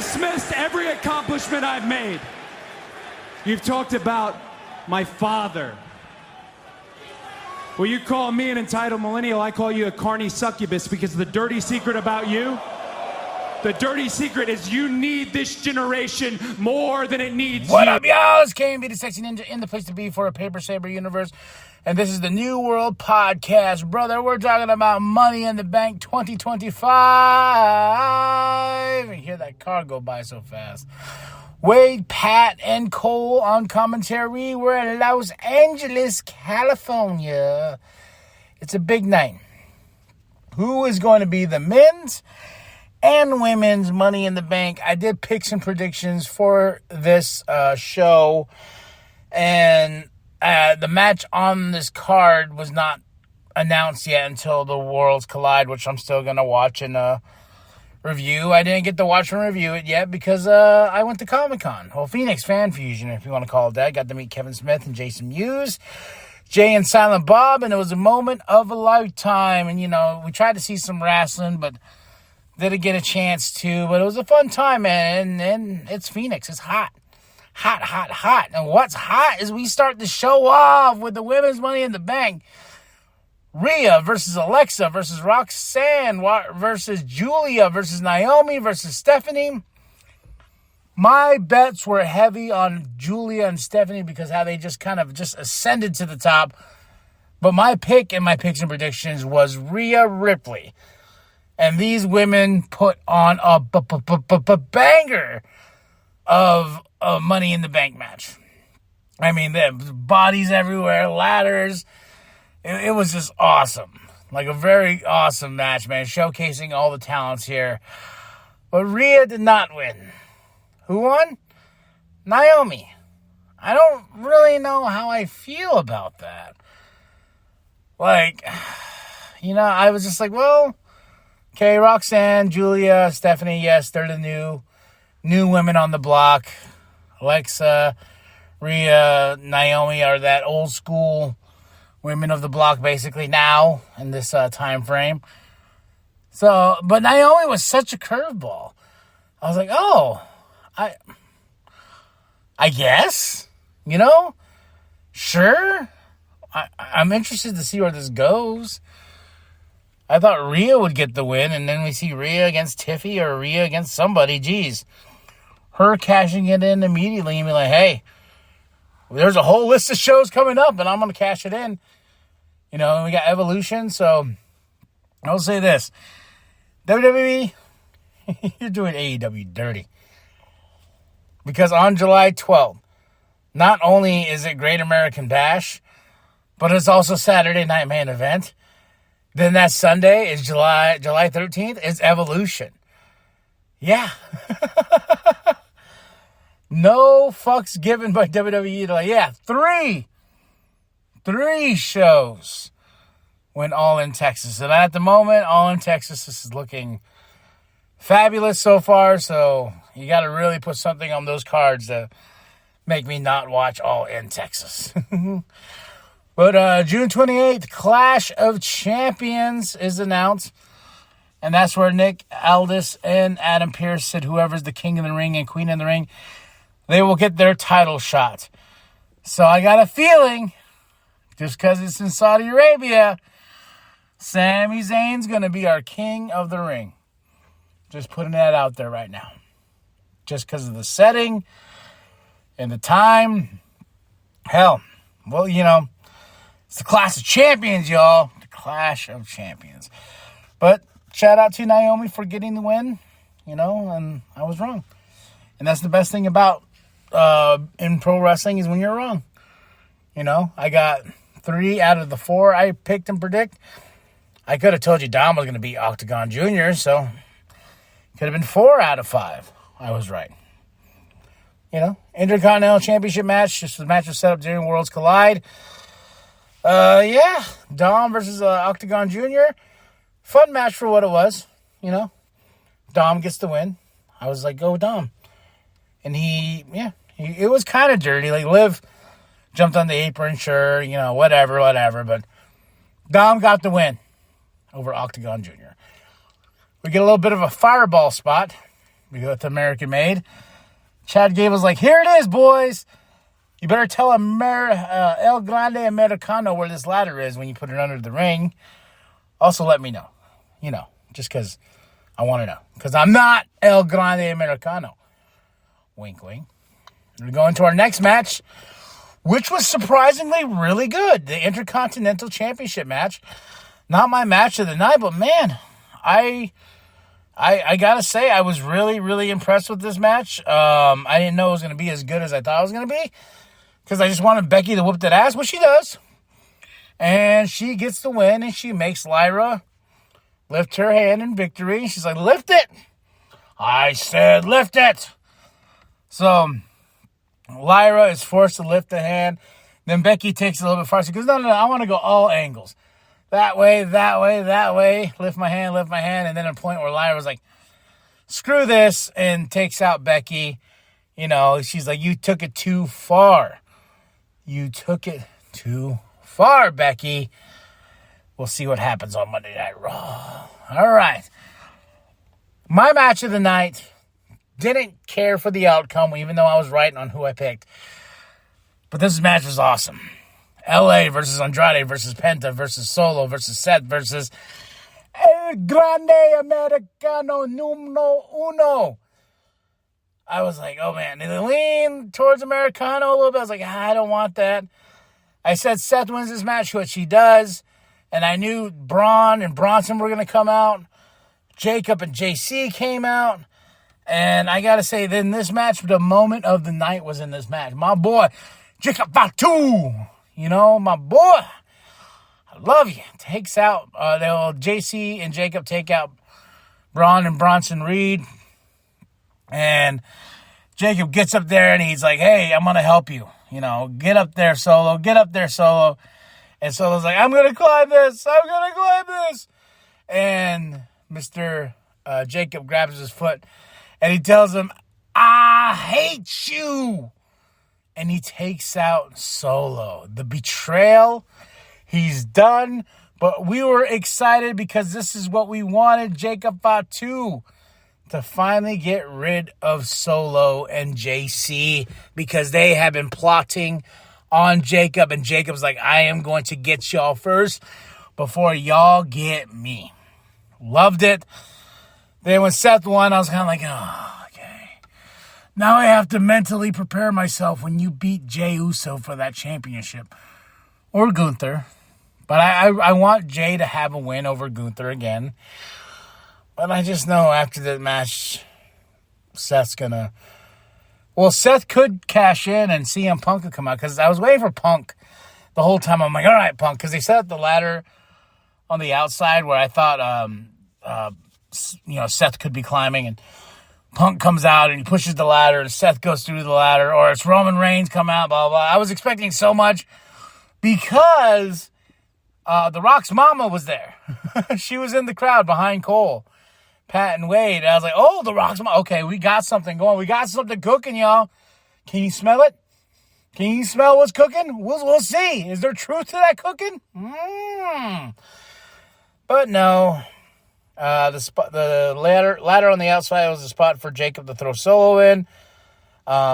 dismissed every accomplishment I've made. You've talked about my father. Well, you call me an entitled millennial, I call you a carny succubus, because the dirty secret about you, the dirty secret is you need this generation more than it needs What you. up, y'all? It's KMB, the Sexy Ninja, in the place to be for a Paper Saber universe. And this is the New World Podcast. Brother, we're talking about Money in the Bank 2025. You hear that car go by so fast. Wade, Pat, and Cole on commentary. We're in Los Angeles, California. It's a big night. Who is going to be the men's and women's Money in the Bank? I did pick some predictions for this show, and the match on this card was not announced yet until the Worlds Collide, which I'm still going to watch and review. I didn't get to watch and review it yet because I went to Comic-Con. Well, Phoenix Fan Fusion, if you want to call it that. Got to meet Kevin Smith and Jason Mewes, Jay and Silent Bob, and it was a moment of a lifetime. And, you know, we tried to see some wrestling, but didn't get a chance to. But it was a fun time, man. And it's Phoenix. It's hot. Hot, hot, hot. And what's hot is we start to show off with the women's Money in the Bank. Rhea versus Alexa versus Roxanne versus Julia versus Naomi versus Stephanie. My bets were heavy on Julia and Stephanie because how they just kind of just ascended to the top. But my pick and my picks and predictions was Rhea Ripley. And these women put on a banger of a Money in the Bank match. I mean, the bodies everywhere, ladders. It was just awesome. Like a very awesome match, man. Showcasing all the talents here. But Rhea did not win. Who won? Naomi. I don't really know how I feel about that. Like, you know, I was just like, well, okay, Roxanne, Julia, Stephanie, yes, they're the new women on the block. Alexa, Rhea, Naomi are that old school women of the block basically now in this time frame. So, but Naomi was such a curveball. I was like, oh, I guess, you know, sure. I'm interested to see where this goes. I thought Rhea would get the win, and then we see Rhea against Tiffy or Rhea against somebody. Geez, her cashing it in immediately and be like, hey, there's a whole list of shows coming up, and I'm going to cash it in. You know, we got Evolution, so I'll say this. WWE, you're doing AEW dirty. Because on July 12th, not only is it Great American Bash, but it's also Saturday Night Main Event. Then that Sunday is July 13th, it's Evolution. Yeah. No fucks given by WWE. They're like, yeah, three shows went All in Texas. And at the moment, All in Texas is looking fabulous so far. So you got to really put something on those cards to make me not watch All in Texas. But June 28th, Clash of Champions is announced. And that's where Nick Aldis and Adam Pearce said whoever's the king in the ring and queen in the ring, they will get their title shot. So I got a feeling, just because it's in Saudi Arabia, Sami Zayn's going to be our king of the ring. Just putting that out there right now. Just because of the setting and the time. Hell, well, you know, it's the Clash of Champions, y'all. The Clash of Champions. But shout out to Naomi for getting the win, you know, and I was wrong. And that's the best thing about in pro wrestling is when you're wrong. You know, I got 3 out of the 4 I picked and predict. I could have told you Dom was going to beat Octagon Jr., so could have been 4 out of 5. I was right. You know, Intercontinental Championship match. Just the match was set up during Worlds Collide. Yeah, Dom versus Octagon Jr. Fun match for what it was, you know. Dom gets the win. I was like, go Dom. And it was kind of dirty. Like, Liv jumped on the apron, sure, you know, whatever. But Dom got the win over Octagon Jr. We get a little bit of a fireball spot with American Made. Chad Gable was like, here it is, boys. You better tell El Grande Americano where this ladder is when you put it under the ring. Also, let me know. Just because I want to know. Because I'm not El Grande Americano. Wink, wink. We're going to our next match, which was surprisingly really good. The Intercontinental Championship match. Not my match of the night, but man, I gotta say, I was really, really impressed with this match. I didn't know it was going to be as good as I thought it was going to be. Because I just wanted Becky to whoop that ass, which she does. And she gets the win, and she makes Lyra lift her hand in victory. She's like, lift it. I said lift it. So Lyra is forced to lift the hand. Then Becky takes it a little bit farther. She goes, no, I want to go all angles. That way, that way, that way. Lift my hand. And then a point where Lyra's like, screw this, and takes out Becky. She's like, you took it too far. You took it too far, Becky. We'll see what happens on Monday Night Raw. All right. My match of the night. Didn't care for the outcome, even though I was right on who I picked. But this match was awesome. LA versus Andrade versus Penta versus Solo versus Seth versus El Grande Americano Numero Uno. I was like, oh man. They leaned towards Americano a little bit. I was like, I don't want that. I said Seth wins this match, which he does. And I knew Braun and Bronson were going to come out. Jacob and JC came out. And I got to say, then this match, the moment of the night was in this match. My boy, Jacob Fatu, my boy, I love you. Takes out, JC and Jacob take out Braun and Bronson Reed. And Jacob gets up there and he's like, hey, I'm going to help you. Get up there, Solo. And Solo's like, I'm going to climb this. And Mr. Jacob grabs his foot. And he tells him, I hate you. And he takes out Solo. The betrayal, he's done. But we were excited because this is what we wanted, Jacob Fatu, to finally get rid of Solo and JC because they have been plotting on Jacob. And Jacob's like, I am going to get y'all first before y'all get me. Loved it. Then when Seth won, I was kind of like, oh, okay. Now I have to mentally prepare myself when you beat Jey Uso for that championship. Or Gunther. But I want Jey to have a win over Gunther again. But I just know after the match, Seth's going to... Well, Seth could cash in and CM Punk could come out. Because I was waiting for Punk the whole time. I'm like, all right, Punk. Because they set up the ladder on the outside where I thought... Seth could be climbing, and Punk comes out and he pushes the ladder, and Seth goes through the ladder, or it's Roman Reigns come out, blah, blah. I was expecting so much because The Rock's mama was there. She was in the crowd behind Cole, Pat, and Wade. And I was like, oh, The Rock's mama. Okay, we got something going. We got something cooking, y'all. Can you smell it? Can you smell what's cooking? We'll see. Is there truth to that cooking? But no. The ladder on the outside was a spot for Jacob to throw Solo in.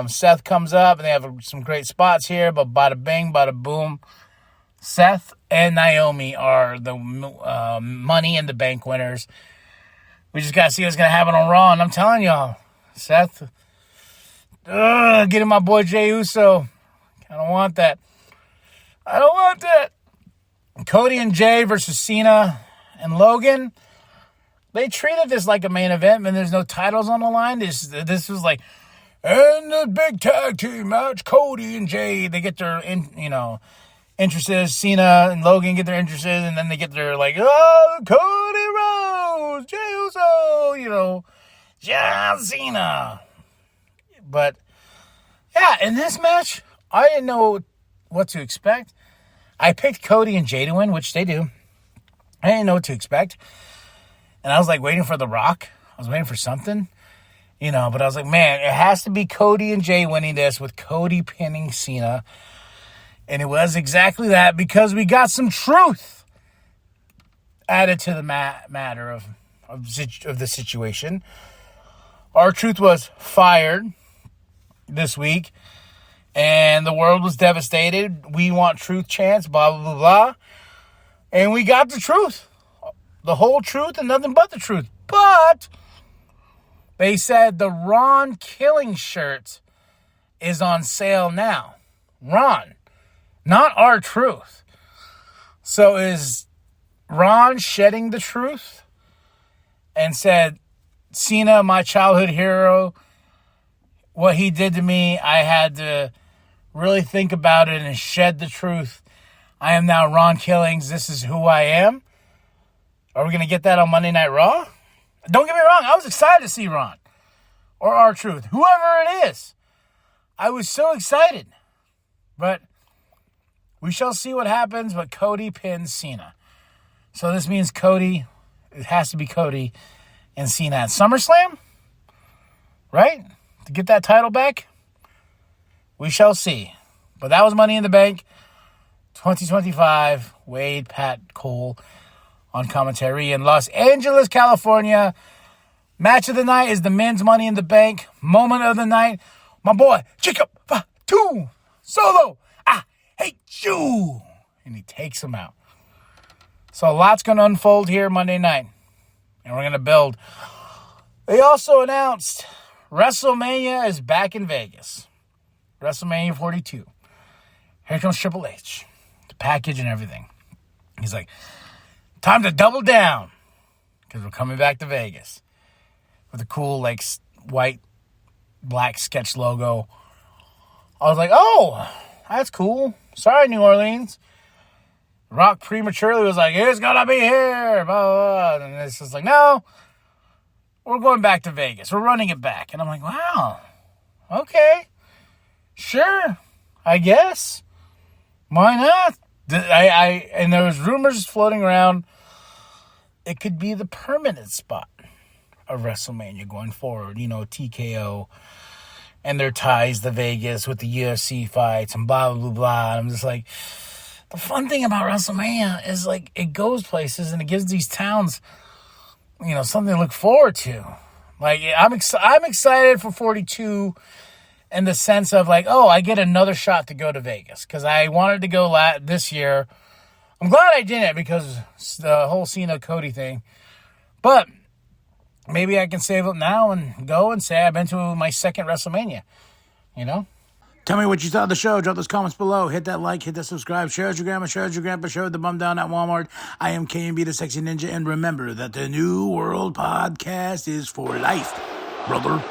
Seth comes up, and they have some great spots here, but bada bing, bada boom. Seth and Naomi are the Money in the Bank winners. We just got to see what's going to happen on Raw, and I'm telling y'all, Seth, getting my boy Jey Uso. I don't want that. Cody and Jay versus Cena and Logan. They treated this like a main event, and there's no titles on the line. This was like, and the big tag team match, Cody and Jay. They get their, interested. Cena and Logan get their interested, and then they get their, like, oh, Cody Rhodes, Jey Uso, John Cena. But, yeah, in this match, I didn't know what to expect. I picked Cody and Jay to win, which they do. I didn't know what to expect. And I was like waiting for The Rock. I was waiting for something, but I was like, man, it has to be Cody and Jay winning this with Cody pinning Cena. And it was exactly that because we got some truth added to the matter of the situation. R-Truth was fired this week, and the world was devastated. We want truth chants, blah, blah, blah, blah. And we got the truth. The whole truth and nothing but the truth. But they said the Ron killing shirt is on sale now. Ron, not R-Truth. So is Ron shedding the truth and said, Cena, my childhood hero, what he did to me, I had to really think about it and shed the truth. I am now Ron Killings. This is who I am. Are we going to get that on Monday Night Raw? Don't get me wrong. I was excited to see Ron or R-Truth, whoever it is. I was so excited. But we shall see what happens. But Cody pins Cena. So this means Cody, it has to be Cody and Cena at SummerSlam, right? To get that title back? We shall see. But that was Money in the Bank 2025. Wade, Pat, Cole on commentary in Los Angeles, California. Match of the night is the men's Money in the Bank. Moment of the night, my boy, Jacob Fatu Solo. I hate you. And he takes him out. So a lot's going to unfold here Monday night. And we're going to build. They also announced WrestleMania is back in Vegas. WrestleMania 42. Here comes Triple H. The package and everything. He's like, time to double down. Because we're coming back to Vegas. With a cool, like, white, black sketch logo. I was like, oh, that's cool. Sorry, New Orleans. Rock prematurely was like, it's going to be here. Blah, blah, blah. And it's just like, no. We're going back to Vegas. We're running it back. And I'm like, wow. Okay. Sure. I guess. Why not? And there was rumors floating around. It could be the permanent spot of WrestleMania going forward. You know, TKO and their ties to Vegas with the UFC fights and blah, blah, blah, blah. I'm just like, the fun thing about WrestleMania is, like, it goes places and it gives these towns, you know, something to look forward to. Like, I'm excited for 42 in the sense of, like, oh, I get another shot to go to Vegas because I wanted to go this year. I'm glad I didn't because the whole Cena-Cody thing. But maybe I can save up now and go and say I've been to my second WrestleMania, you know? Tell me what you thought of the show. Drop those comments below. Hit that like, hit that subscribe. Share with your grandma, share with your grandpa, share with the bum down at Walmart. I am KMB, the Sexy Ninja, and remember that the New World Podcast is for life, brother.